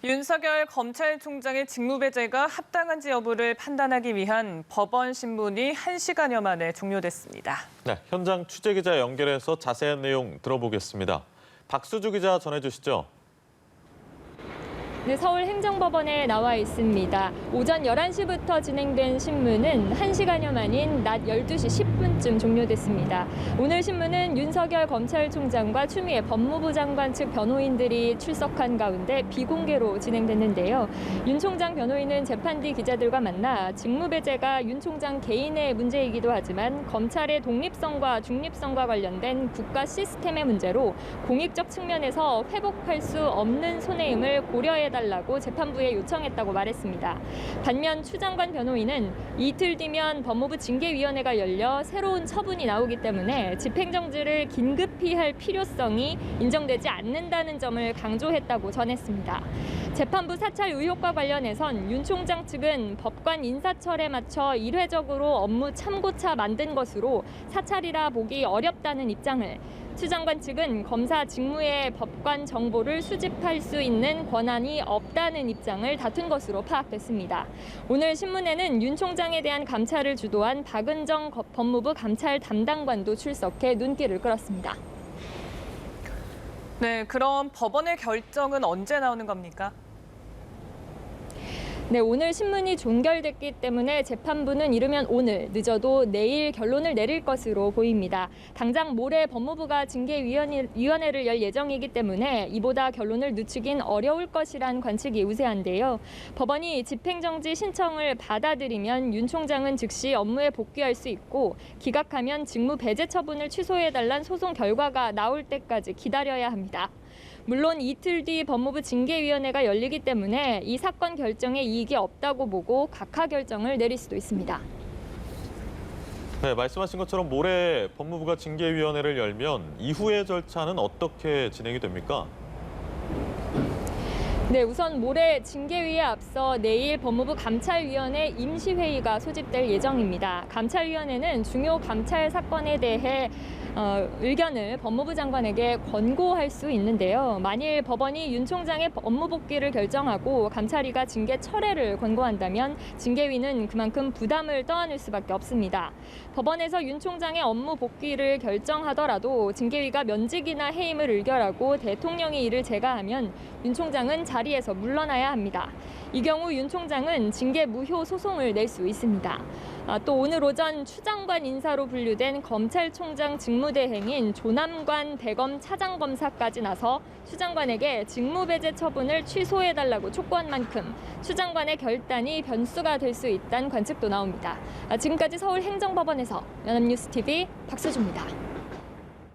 윤석열 검찰총장의 직무배제가 합당한지 여부를 판단하기 위한 법원 신문이 1시간여 만에 종료됐습니다. 네, 현장 취재기자 연결해서 자세한 내용 들어보겠습니다. 박수주 기자 전해주시죠. 네, 서울행정법원에 나와 있습니다. 오전 11시부터 진행된 신문은 1시간여 만인 낮 12시 10분쯤 종료됐습니다. 오늘 신문은 윤석열 검찰총장과 추미애 법무부 장관 측 변호인들이 출석한 가운데 비공개로 진행됐는데요. 윤 총장 변호인은 재판 뒤 기자들과 만나 직무배제가 윤 총장 개인의 문제이기도 하지만 검찰의 독립성과 중립성과 관련된 국가 시스템의 문제로 공익적 측면에서 회복할 수 없는 손해임을 고려해달라고 재판부에 요청했다고 말했습니다. 반면 추 장관 변호인은 이틀 뒤면 법무부 징계위원회가 열려 새로운 처분이 나오기 때문에 집행정지를 긴급히 할 필요성이 인정되지 않는다는 점을 강조했다고 전했습니다. 재판부 사찰 의혹과 관련해선 윤 총장 측은 법관 인사철에 맞춰 일회적으로 업무 참고차 만든 것으로 사찰이라 보기 어렵다는 입장을, 추 장관 측은 검사 직무에 법관 정보를 수집할 수 있는 권한이 없다는 입장을 다툰 것으로 파악됐습니다. 오늘 신문에는 윤 총장에 대한 감찰을 주도한 박은정 법무부 감찰 담당관도 출석해 눈길을 끌었습니다. 네, 그럼 법원의 결정은 언제 나오는 겁니까? 네, 오늘 신문이 종결됐기 때문에 재판부는 이르면 오늘, 늦어도 내일 결론을 내릴 것으로 보입니다. 당장 모레 법무부가 징계위원회를 열 예정이기 때문에 이보다 결론을 늦추긴 어려울 것이란 관측이 우세한데요. 법원이 집행정지 신청을 받아들이면 윤 총장은 즉시 업무에 복귀할 수 있고, 기각하면 직무 배제 처분을 취소해달란 소송 결과가 나올 때까지 기다려야 합니다. 물론 이틀 뒤 법무부 징계위원회가 열리기 때문에 이 사건 결정에 이익이 없다고 보고 각하 결정을 내릴 수도 있습니다. 네, 말씀하신 것처럼 모레 법무부가 징계위원회를 열면 이후의 절차는 어떻게 진행이 됩니까? 네, 우선 모레 징계위에 앞서 내일 법무부 감찰위원회 임시회의가 소집될 예정입니다. 감찰위원회는 중요 감찰 사건에 대해 의견을 법무부 장관에게 권고할 수 있는데요. 만일 법원이 윤 총장의 업무 복귀를 결정하고 감찰위가 징계 철회를 권고한다면 징계위는 그만큼 부담을 떠안을 수밖에 없습니다. 법원에서 윤 총장의 업무 복귀를 결정하더라도 징계위가 면직이나 해임을 의결하고 대통령이 이를 제가하면 윤 총장은 자리에서 물러나야 합니다. 이 경우 윤 총장은 징계 무효 소송을 낼 수 있습니다. 또 오늘 오전 추 장관 인사로 분류된 검찰총장 직무대행인 조남관 대검 차장검사까지 나서 추 장관에게 직무배제 처분을 취소해달라고 촉구한 만큼 추 장관의 결단이 변수가 될 수 있다는 관측도 나옵니다. 지금까지 서울행정법원에서 연합뉴스TV 박수주입니다.